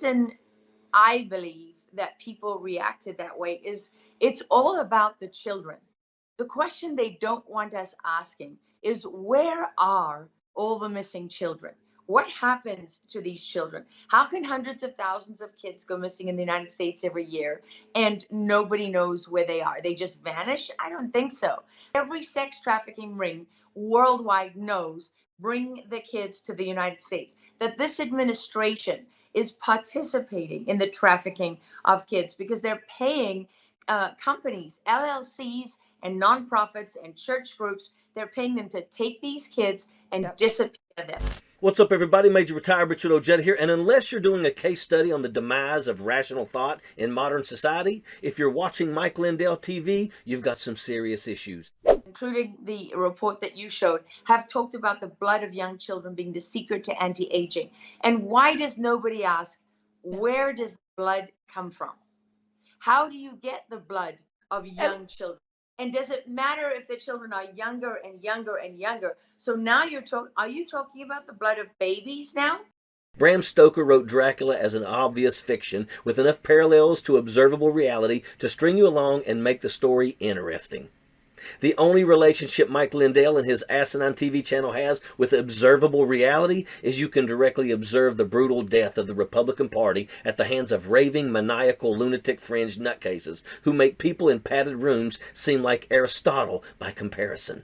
reason I believe that people reacted that way is it's all about the children. The question they don't want us asking is, where are all the missing children? What happens to these children? How can hundreds of thousands of kids go missing in the United States every year and nobody knows where they are? They just vanish? I don't think so. Every sex trafficking ring worldwide knows, bring the kids to the United States. That this administration is participating in the trafficking of kids because they're paying companies, LLCs, and nonprofits and church groups. They're paying them to take these kids and disappear them. What's up, everybody? Major Retired Richard Ojeda here. And unless you're doing a case study on the demise of rational thought in modern society, if you're watching Mike Lindell TV, you've got some serious issues. Including the report that you showed, have talked about the blood of young children being the secret to anti-aging. And why does nobody ask, where does the blood come from? How do you get the blood of young children? And does it matter if the children are younger and younger and younger? So now are you talking about the blood of babies now? Bram Stoker wrote Dracula as an obvious fiction with enough parallels to observable reality to string you along and make the story interesting. The only relationship Mike Lindell and his asinine TV channel has with observable reality is you can directly observe the brutal death of the Republican Party at the hands of raving, maniacal, lunatic fringe nutcases who make people in padded rooms seem like Aristotle by comparison.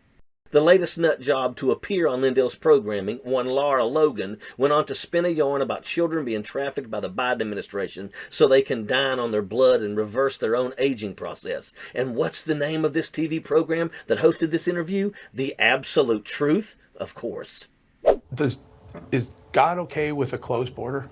The latest nut job to appear on Lindell's programming, one Lara Logan, went on to spin a yarn about children being trafficked by the Biden administration so they can dine on their blood and reverse their own aging process. And what's the name of this TV program that hosted this interview? The Absolute Truth, of course. Is God okay with a closed border?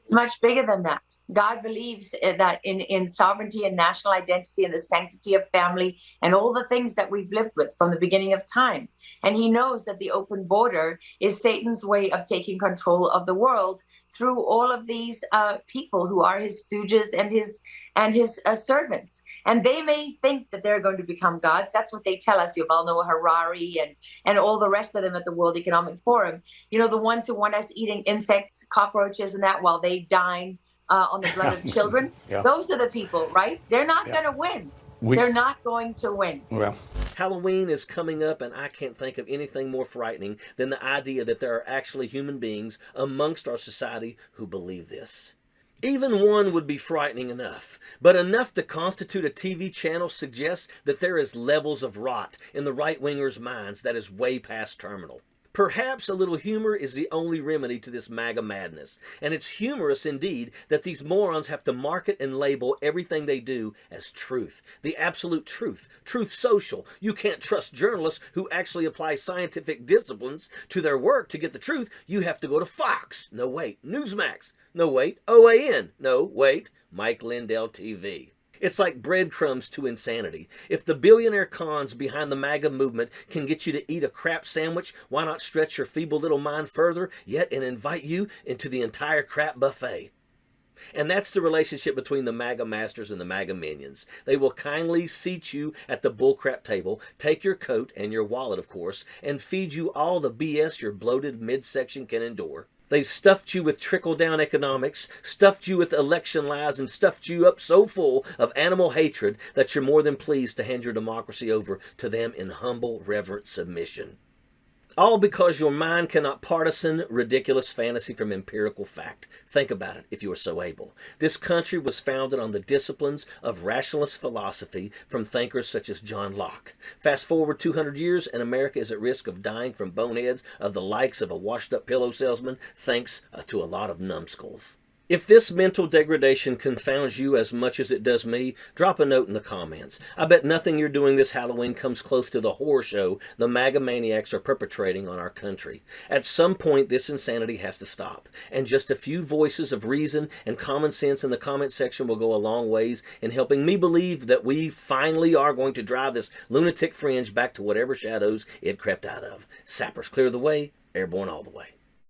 It's much bigger than that. God believes that in sovereignty and national identity and the sanctity of family and all the things that we've lived with from the beginning of time. And he knows that the open border is Satan's way of taking control of the world through all of these people who are his stooges and his servants. And they may think that they're going to become gods. That's what they tell us. Yuval Noah Harari and all the rest of them at the World Economic Forum. You know, the ones who want us eating insects, cockroaches, and that while they dine on the blood of children. Yeah. Those are the people, right? They're not going to win. They're not going to win. Well, Halloween is coming up, and I can't think of anything more frightening than the idea that there are actually human beings amongst our society who believe this. Even one would be frightening enough, but enough to constitute a TV channel suggests that there is levels of rot in the right-wingers' minds that is way past terminal. Perhaps a little humor is the only remedy to this MAGA madness, and it's humorous indeed that these morons have to market and label everything they do as truth, the absolute truth, truth social. You can't trust journalists who actually apply scientific disciplines to their work to get the truth. You have to go to Fox, no wait, Newsmax, no wait, OAN, no wait, Mike Lindell TV. It's like breadcrumbs to insanity. If the billionaire cons behind the MAGA movement can get you to eat a crap sandwich, why not stretch your feeble little mind further yet and invite you into the entire crap buffet? And that's the relationship between the MAGA masters and the MAGA minions. They will kindly seat you at the bullcrap table, take your coat and your wallet, of course, and feed you all the BS your bloated midsection can endure. They stuffed you with trickle-down economics, stuffed you with election lies, and stuffed you up so full of animal hatred that you're more than pleased to hand your democracy over to them in humble, reverent submission. All because your mind cannot partisan ridiculous fantasy from empirical fact. Think about it, if you are so able. This country was founded on the disciplines of rationalist philosophy from thinkers such as John Locke. Fast forward 200 years, and America is at risk of dying from boneheads of the likes of a washed-up pillow salesman, thanks to a lot of numbskulls. If this mental degradation confounds you as much as it does me, drop a note in the comments. I bet nothing you're doing this Halloween comes close to the horror show the MAGA maniacs are perpetrating on our country. At some point, this insanity has to stop, and just a few voices of reason and common sense in the comment section will go a long ways in helping me believe that we finally are going to drive this lunatic fringe back to whatever shadows it crept out of. Sappers clear the way, airborne all the way.